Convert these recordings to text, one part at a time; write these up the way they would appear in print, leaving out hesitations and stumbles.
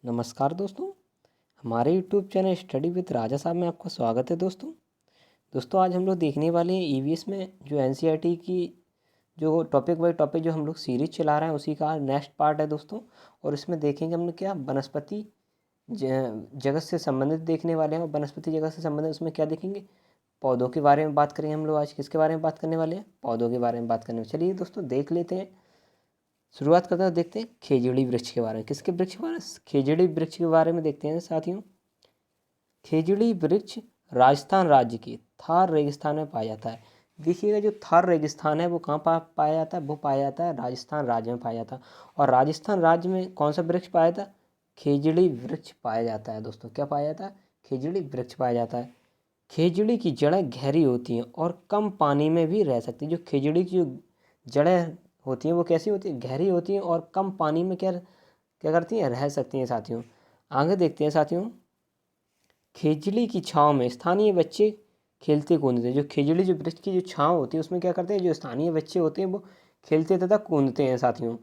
नमस्कार दोस्तों, हमारे यूट्यूब चैनल स्टडी विद राजा साहब में आपका स्वागत है। दोस्तों आज हम लोग देखने वाले हैं ईवीएस में जो एनसीईआरटी की जो टॉपिक बाय टॉपिक जो हम लोग सीरीज चला रहे हैं उसी का नेक्स्ट पार्ट है दोस्तों। और इसमें देखेंगे हम लोग क्या वनस्पति जगत से संबंधित देखने वाले हैं। और वनस्पति जगत से संबंधित उसमें क्या देखेंगे, पौधों के बारे में बात करेंगे। हम लोग आज किसके बारे में बात करने वाले हैं, पौधों के बारे में बात करने। चलिए दोस्तों देख लेते हैं, शुरुआत करते हैं। देखते हैं खेजड़ी वृक्ष के बारे में। किसके वृक्ष के बारे में, खेजड़ी वृक्ष के बारे में देखते हैं साथियों। खेजड़ी वृक्ष राजस्थान राज्य के थार रेगिस्तान में पाया जाता है। देखिएगा जो थार रेगिस्तान है वो कहाँ पाया जाता है, वो पाया जाता है राजस्थान राज्य में पाया जाता है। और राजस्थान राज्य में कौन सा वृक्ष पाया जाता है, खेजड़ी वृक्ष पाया जाता है। दोस्तों क्या पाया जाता है, खेजड़ी वृक्ष पाया जाता है। खेजड़ी की जड़ें गहरी होती हैं और कम पानी में भी रह सकती है। जो खेजड़ी की जो जड़ें होती हैं वो कैसी होती हैं, गहरी होती हैं और कम पानी में क्या क्या करती हैं, रह सकती हैं साथियों। आगे देखते हैं साथियों। खेजड़ी की छांव में स्थानीय बच्चे खेलते कूदते हैं। जो खेजड़ी जो वृक्ष की जो छांव होती है उसमें क्या करते हैं, जो स्थानीय बच्चे होते हैं वो खेलते तथा कूदते हैं साथियों।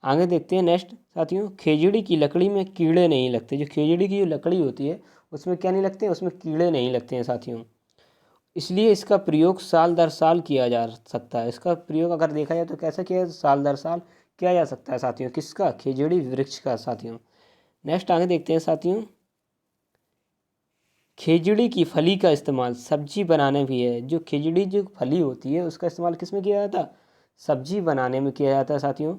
आगे देखते हैं नेक्स्ट साथियों। खेजड़ी की लकड़ी में कीड़े नहीं लगते। जो खेजड़ी की जो लकड़ी होती है उसमें क्या नहीं लगते, उसमें कीड़े नहीं लगते हैं साथियों। इसलिए इसका प्रयोग साल दर साल किया जा सकता है। इसका प्रयोग अगर देखा जाए तो कैसे किया, साल दर साल किया जा सकता है साथियों। किसका, खेजड़ी वृक्ष का साथियों। नेक्स्ट आगे देखते हैं साथियों। खेजड़ी की फली का इस्तेमाल सब्जी बनाने भी है। जो खेजड़ी जो फली होती है उसका इस्तेमाल किस में किया जाता है, सब्जी बनाने में किया जाता है साथियों।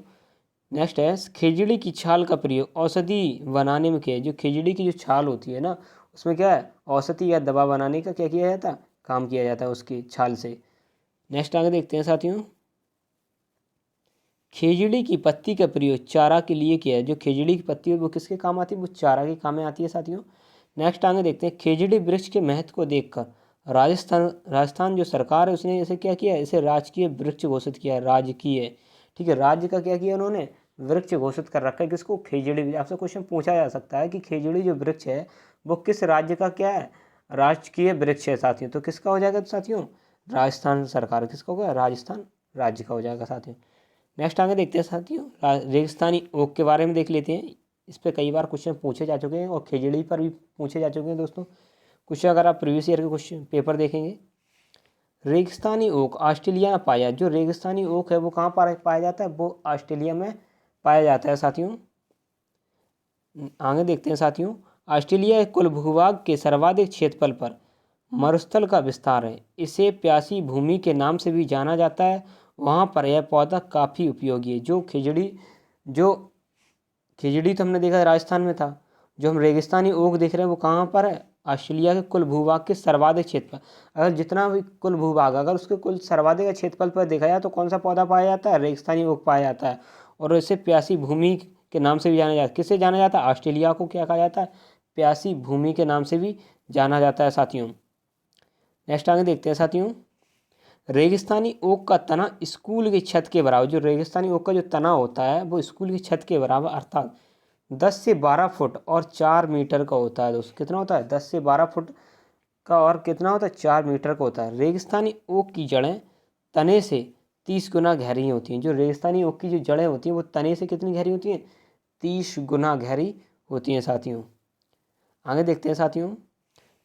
नेक्स्ट है खेजड़ी की छाल का प्रयोग औषधि बनाने में किया है। जो खेजड़ी की जो छाल होती है ना उसमें क्या है, औषधि या दवा बनाने का क्या किया जाता है, काम किया जाता है उसकी छाल से। नेक्स्ट आगे देखते हैं साथियों। खेजड़ी की पत्ती का प्रयोग चारा के लिए किया है। जो खेजड़ी की पत्ती है वो किसके काम आती है, वो चारा के काम में आती है साथियों। नेक्स्ट आगे देखते हैं। खेजड़ी वृक्ष के महत्व को देखकर राजस्थान जो सरकार है उसने इसे क्या किया, इसे राजकीय वृक्ष घोषित किया है, राजकीय। ठीक है, राज्य का क्या किया उन्होंने, वृक्ष घोषित कर रखा है। किसको, खेजड़ी। आपसे क्वेश्चन पूछा जा सकता है कि खेजड़ी जो वृक्ष है वो किस राज्य का क्या है, राजकीय वृक्ष है साथियों। तो किसका हो जाएगा साथियों, राजस्थान सरकार। किसका होगा, राजस्थान राज्य का हो जाएगा साथियों। नेक्स्ट आगे देखते हैं साथियों। रेगिस्तानी ओक के बारे में देख लेते हैं। इस पर कई बार क्वेश्चन पूछे जा चुके हैं और खेजड़ी पर भी पूछे जा चुके हैं दोस्तों क्वेश्चन। अगर आप प्रीवियस ईयर के क्वेश्चन पेपर देखेंगे। रेगिस्तानी ओक ऑस्ट्रेलिया में पाया, जो रेगिस्तानी ओक है वो कहाँ पर पाया जाता है, वो ऑस्ट्रेलिया में पाया जाता है साथियों। आगे देखते हैं साथियों। ऑस्ट्रेलिया के कुल भूभाग के सर्वाधिक क्षेत्रफल पर मरुस्थल का विस्तार है। इसे प्यासी भूमि के नाम से भी जाना जाता है। वहाँ पर यह पौधा काफ़ी उपयोगी है। जो खिजड़ी तो हमने देखा राजस्थान में था, जो हम रेगिस्तानी ओक देख रहे हैं वो कहाँ पर है, ऑस्ट्रेलिया के कुल भूभाग के सर्वाधिक क्षेत्रफल। अगर जितना भी कुल भूभाग अगर उसके कुल सर्वाधिक क्षेत्रफल पर देखा जाए तो कौन सा पौधा पाया जाता है, रेगिस्तानी ओक पाया जाता है। और इसे प्यासी भूमि के नाम से भी जाना जाता है। किससे जाना जाता है, ऑस्ट्रेलिया को क्या कहा जाता है, प्यासी भूमि के नाम से भी जाना जाता है साथियों। नेक्स्ट आगे देखते हैं साथियों। रेगिस्तानी ओक का तना स्कूल की छत के बराबर। जो रेगिस्तानी ओक का जो तना होता है वो स्कूल की छत के बराबर अर्थात 10 से 12 फुट और 4 मीटर का होता है। दोस्तों कितना होता है, 10 से 12 फुट का और कितना होता है, 4 मीटर का होता है। रेगिस्तानी ओक की जड़ें तने से 30 गुना गहरी होती हैं। जो रेगिस्तानी ओक की जो जड़ें होती हैं वो तने से कितनी गहरी होती हैं, 30 गुना गहरी होती हैं साथियों। आगे देखते हैं साथियों।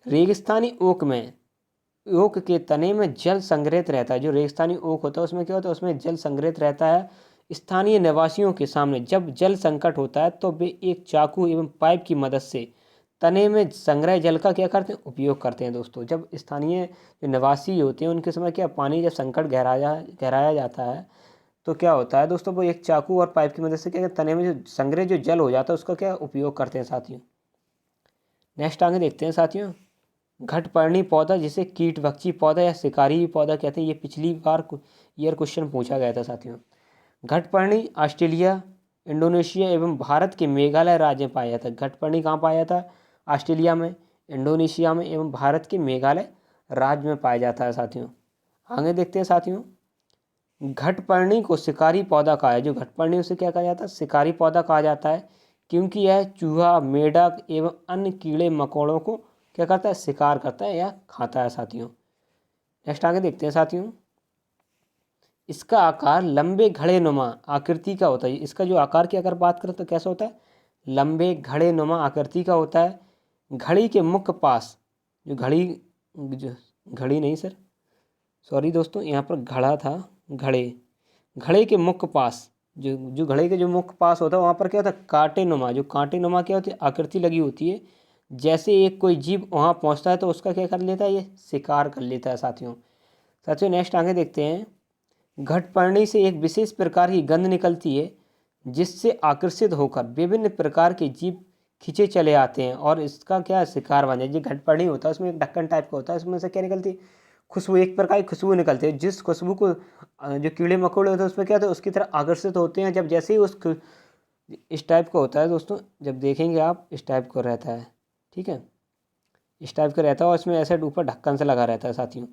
रेगिस्तानी ओक में ओक के तने में जल संग्रहित रहता है। जो रेगिस्तानी ओक होता है उसमें क्या होता है, उसमें जल संग्रहित रहता है। स्थानीय निवासियों के सामने जब जल संकट होता है तो वे एक चाकू एवं पाइप की मदद से तने में संग्रह जल का क्या करते हैं, उपयोग करते हैं। दोस्तों जब स्थानीय जो निवासी होते हैं उनके समय क्या पानी जब संकट गहराया जाता है तो क्या होता है दोस्तों, वो एक चाकू और पाइप की मदद से क्या तने में जो संग्रह जो जल हो जाता है उसका क्या उपयोग करते हैं साथियों। नेक्स्ट आगे देखते हैं साथियों। घटपर्णी पौधा जिसे कीटभक्षी पौधा या शिकारी पौधा कहते हैं, ये पिछली बार ईयर क्वेश्चन पूछा गया था साथियों। घटपर्णी ऑस्ट्रेलिया, इंडोनेशिया एवं भारत के मेघालय राज्य में पाया जाता है। घटपर्णी कहाँ पाया जाता है, ऑस्ट्रेलिया में, इंडोनेशिया में एवं भारत के मेघालय राज्य में पाया जाता है साथियों। आगे देखते हैं साथियों। घटपर्णी को शिकारी पौधा कहा है। जो घटपर्णी उसे क्या कहा जाता है, शिकारी पौधा कहा जाता है, क्योंकि यह चूहा, मेढक एवं अन्य कीड़े मकोड़ों को क्या करता है, शिकार करता है या खाता है साथियों। नेक्स्ट आगे देखते हैं साथियों। इसका आकार लंबे घड़े नुमा आकृति का होता है। इसका जो आकार की अगर बात करें तो कैसा होता है, लंबे घड़े नुमा आकृति का होता है। घड़ी के मुख्य पास जो घड़ी नहीं सर, सॉरी दोस्तों, यहाँ पर घड़ा था, घड़े के मुख्य पास जो घड़े के जो मुख्य पास होता है वहाँ पर क्या होता है, कांटे नुमा, जो कांटे नुमा क्या होती है, आकृति लगी होती है। जैसे एक कोई जीव वहाँ पहुँचता है तो उसका क्या कर लेता है, ये शिकार कर लेता है साथियों। नेक्स्ट आगे देखते हैं। घटपर्णी से एक विशेष प्रकार की गंध निकलती है जिससे आकर्षित होकर विभिन्न प्रकार के जीव खींचे चले आते हैं और इसका क्या शिकार बन जाए। जो घटपर्णी होता है उसमें एक ढक्कन टाइप का होता है, उसमें से क्या निकलती है, खुशबू, एक प्रकार की खुशबू निकलती है। जिस खुशबू को जो कीड़े मकोड़े होते हैं उसमें क्या होता है, उसकी तरह आकर्षित होते हैं। जब जैसे ही इस टाइप का होता है दोस्तों, जब देखेंगे आप इस टाइप का रहता है, ठीक है, इस टाइप का रहता है और इसमें ऐसे ऊपर ढक्कन से लगा रहता है साथियों,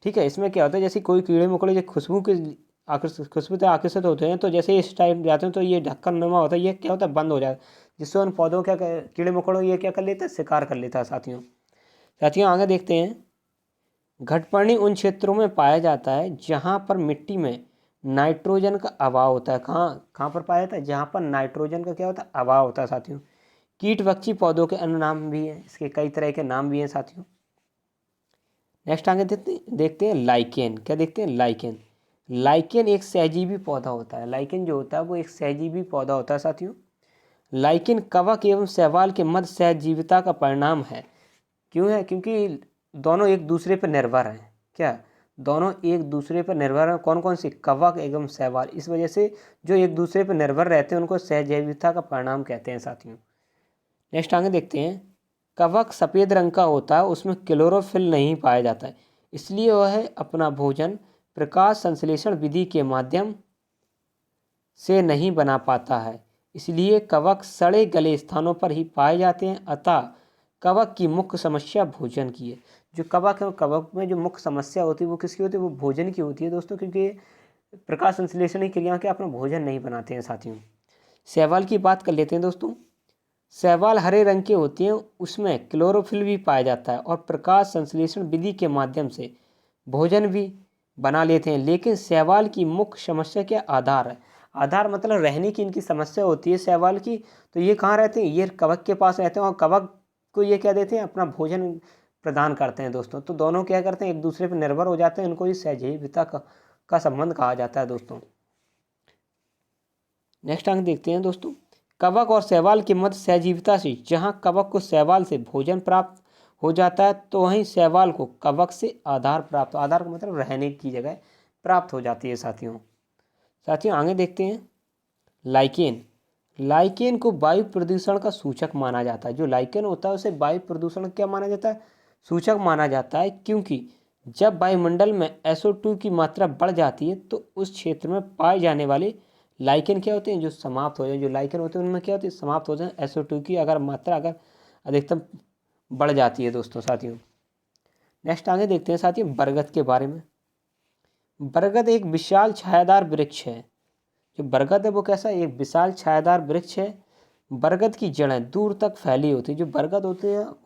ठीक है। इसमें क्या होता है, जैसे कोई कीड़े मकोड़े जो खुशबू से आकर्षित होते हैं तो जैसे इस टाइप जाते हैं तो ये ढक्कन नुमा होता है, ये क्या होता है, बंद हो जाता है, जिससे उन पौधों क्या कीड़े मकोड़ों ये क्या कर लेता है, शिकार कर लेता है साथियों। आगे देखते हैं। घटपर्णी उन क्षेत्रों में पाया जाता है जहाँ पर मिट्टी में नाइट्रोजन का अभाव होता है। कहाँ पर पाया जाता है, जहाँ पर नाइट्रोजन का क्या होता है, अभाव होता है साथियों। कीट पक्षी पौधों के अन्य नाम भी हैं, इसके कई तरह के नाम भी हैं साथियों। नेक्स्ट आगे देखते हैं लाइकेन। क्या देखते हैं, लाइकेन एक सहजीवी पौधा होता है। लाइकेन जो होता है वो एक सहजीवी पौधा होता है साथियों। लाइकेन कवक एवं शैवाल के मध्य सहजीविता का परिणाम है। क्यों है, क्योंकि दोनों एक दूसरे पर निर्भर हैं। क्या, दोनों एक दूसरे पर निर्भर हैं। कौन कौन सी, कवक एवं शैवाल। इस वजह से जो एक दूसरे पर निर्भर रहते हैं उनको सहजीविता का परिणाम कहते हैं साथियों। नेक्स्ट आगे देखते हैं। कवक सफ़ेद रंग का होता है, उसमें क्लोरोफिल नहीं पाया जाता है, इसलिए वह अपना भोजन प्रकाश संश्लेषण विधि के माध्यम से नहीं बना पाता है। इसलिए कवक सड़े गले स्थानों पर ही पाए जाते हैं। अतः कवक की मुख्य समस्या भोजन की है। जो कवक है, कवक में जो मुख्य समस्या होती है वो किसकी होती है, वो भोजन की होती है दोस्तों, क्योंकि प्रकाश संश्लेषण की क्रिया के अपना भोजन नहीं बनाते हैं साथियों। शैवाल की बात कर लेते हैं दोस्तों। शैवाल हरे रंग के होती हैं, उसमें क्लोरोफिल भी पाया जाता है और प्रकाश संश्लेषण विधि के माध्यम से भोजन भी बना लेते हैं। लेकिन शैवाल की मुख्य समस्या क्या, आधार है। आधार मतलब रहने की इनकी समस्या होती है शैवाल की। तो ये कहाँ रहते हैं, ये कवक के पास रहते हैं और कवक को ये क्या देते हैं, अपना भोजन प्रदान करते हैं दोस्तों। तो दोनों क्या करते हैं, एक दूसरे पर निर्भर हो जाते हैं, इनको ये सहजीविता का संबंध कहा जाता है दोस्तों। नेक्स्ट अंक देखते हैं दोस्तों। कवक और शैवाल के मध्य सहजीविता से जहाँ कवक को शैवाल से भोजन प्राप्त हो जाता है तो वहीं शैवाल को कवक से आधार प्राप्त, आधार का मतलब रहने की जगह प्राप्त हो जाती है साथियों। आगे देखते हैं। लाइकेन को वायु प्रदूषण का सूचक माना जाता है। जो लाइकेन होता है उसे वायु प्रदूषण क्या माना जाता है, सूचक माना जाता है, क्योंकि जब वायुमंडल में SO2 की मात्रा बढ़ जाती है तो उस क्षेत्र में पाए जाने वाले लाइकेन क्या होते हैं, जो समाप्त हो जाए। जो लाइकेन होते हैं उनमें क्या होती है, समाप्त हो जाए। SO2 की अगर मात्रा अधिकतम बढ़ जाती है दोस्तों साथियों। नेक्स्ट आगे देखते हैं साथियों बरगद के बारे में। बरगद एक विशाल छायादार वृक्ष है। जो बरगद है वो कैसा, एक विशाल छायादार वृक्ष है। बरगद की जड़ें दूर तक फैली होती है। जो बरगद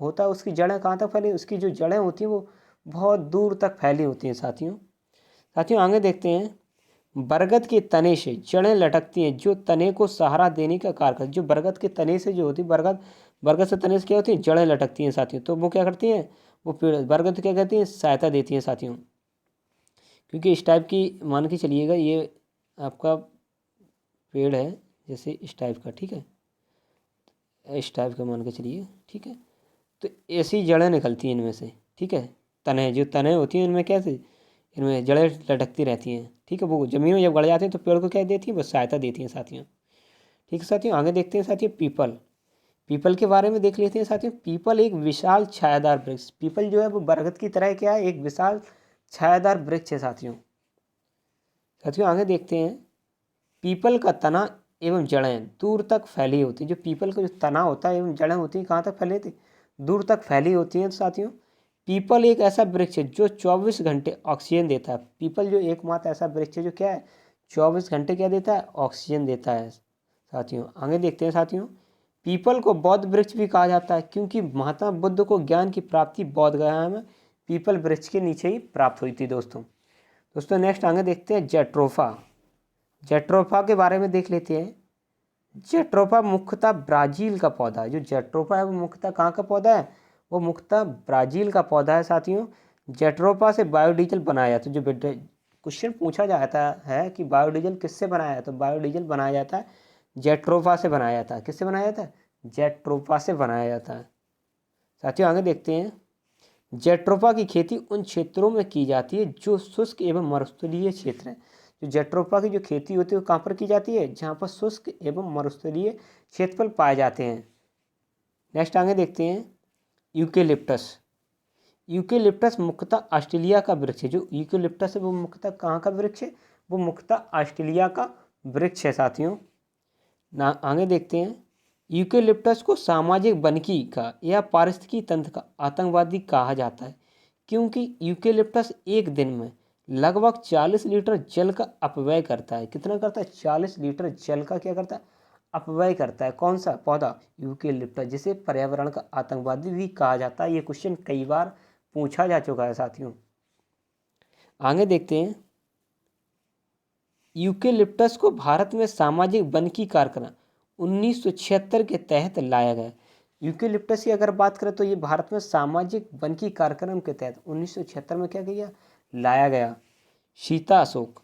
होता है उसकी जड़ें कहाँ तक फैली, उसकी जो जड़ें होती हैं वो बहुत दूर तक फैली होती हैं साथियों। आगे देखते हैं। बरगद के तने से जड़ें लटकती हैं जो तने को सहारा देने का कार्य करती है। जो बरगद के तने से जो होती है, बरगद से तने से क्या होती है, जड़ें लटकती हैं साथियों। तो वो क्या करती हैं, वो पेड़ बरगद क्या कहती हैं, सहायता देती हैं साथियों। क्योंकि इस टाइप की मान के चलिएगा, ये आपका पेड़ है जैसे इस टाइप का, ठीक है, इस टाइप का मान के चलिए, ठीक है। तो ऐसी जड़ें निकलती हैं इनमें से, ठीक है। जो तने होती हैं इनमें कैसे, इनमें जड़ें लटकती रहती हैं, ठीक है। वो ज़मीन में जब गड़ जाते हैं तो पेड़ को क्या देती है, वो सहायता देती हैं साथियों। ठीक है साथियों, आगे देखते हैं साथियों पीपल के बारे में देख लेते हैं साथियों। पीपल एक विशाल छायादार वृक्ष, पीपल जो है वो बरगद की तरह क्या है, एक विशाल छायादार वृक्ष है साथियों। आगे देखते हैं। पीपल का तना एवं जड़ें दूर तक फैली होती है। जो पीपल का जो तना होता है एवं जड़ें होती हैं कहाँ तक फैली होती है, दूर तक फैली होती हैं साथियों। पीपल एक ऐसा वृक्ष है जो 24 घंटे ऑक्सीजन देता है। पीपल जो एकमात्र ऐसा वृक्ष है जो क्या है, 24 घंटे क्या देता है, ऑक्सीजन देता है साथियों। आगे देखते हैं साथियों। पीपल को बौद्ध वृक्ष भी कहा जाता है क्योंकि महात्मा बुद्ध को ज्ञान की प्राप्ति बौद्ध गया में पीपल वृक्ष के नीचे ही प्राप्त हुई थी दोस्तों। नेक्स्ट आगे देखते हैं जैट्रोफा के बारे में देख लेते हैं। जेट्रोफा मुख्यतः ब्राज़ील का पौधा है। जो जेट्रोफा है वो मुख्यतः कहाँ का पौधा है? वो मुख्यतः ब्राज़ील का पौधा है साथियों। जेट्रोफा से बायोडीजल बनाया जाता है। जो क्वेश्चन पूछा जाता है कि बायोडीजल किससे बनाया जाता है, तो बायोडीजल बनाया जाता है जेट्रोफा से बनाया जाता है। किससे बनाया जाता है? जेट्रोफा से बनाया जाता है। साथियों आगे देखते हैं। जेट्रोफा की खेती उन क्षेत्रों में की जाती है जो शुष्क एवं मरुस्थलीय क्षेत्र हैं। जो जेट्रोफा की जो खेती होती है वो कहाँ पर की जाती है? जहाँ पर शुष्क एवं मरुस्थलीय क्षेत्रफल पाए जाते हैं। नेक्स्ट आगे देखते हैं। यूकेलिप्टस। यूकेलिप्टस मुख्यतः ऑस्ट्रेलिया का वृक्ष है। जो यूकेलिप्टस है वो मुख्यतः कहाँ का वृक्ष है? वो मुख्यतः ऑस्ट्रेलिया का वृक्ष है साथियों। ना आगे देखते हैं। यूकेलिप्टस को सामाजिक वनिकी का या पारिस्थितिकी तंत्र का आतंकवादी कहा जाता है, क्योंकि यूकेलिप्टस एक दिन में लगभग 40 लीटर जल का अपव्यय करता है। कितना करता है? 40 लीटर जल का क्या करता है? अपव्यय करता है। कौन सा पौधा? यूकेलिप्टस, जिसे पर्यावरण का आतंकवादी भी कहा जाता है। ये क्वेश्चन कई बार पूछा जा चुका है साथियों। आगे देखते हैं। यूकेलिप्टस को भारत में सामाजिक वनिकी कार्यक्रम 1976 के तहत लाया गया। यूकेलिप्टस की अगर बात करें तो ये भारत में सामाजिक वनिकी कार्यक्रम के तहत 1976 में क्या किया? लाया गया। सीता अशोक।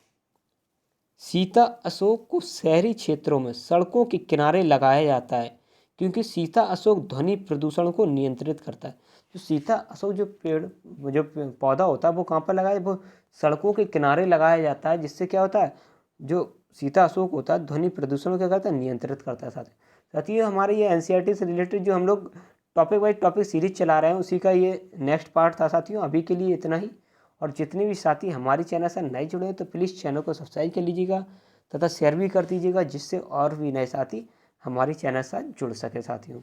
सीता अशोक को शहरी क्षेत्रों में सड़कों के किनारे लगाया जाता है, क्योंकि सीता अशोक ध्वनि प्रदूषण को नियंत्रित करता है। जो सीता अशोक जो पौधा होता है वो कहाँ पर लगाया? वो सड़कों के किनारे लगाया जाता है, जिससे क्या होता है? जो सीता अशोक होता है ध्वनि प्रदूषण को क्या करता है? नियंत्रित करता है। साथ ही हमारे ये एनसीईआरटी से रिलेटेड जो हम लोग टॉपिक वाइज टॉपिक सीरीज चला रहे हैं उसी का ये नेक्स्ट पार्ट था साथियों। अभी के लिए इतना ही। और जितने भी साथी हमारे चैनल से नए जुड़े हैं तो प्लीज़ चैनल को सब्सक्राइब कर लीजिएगा तथा शेयर भी कर दीजिएगा, जिससे और भी नए साथी हमारे चैनल से जुड़ सके साथियों।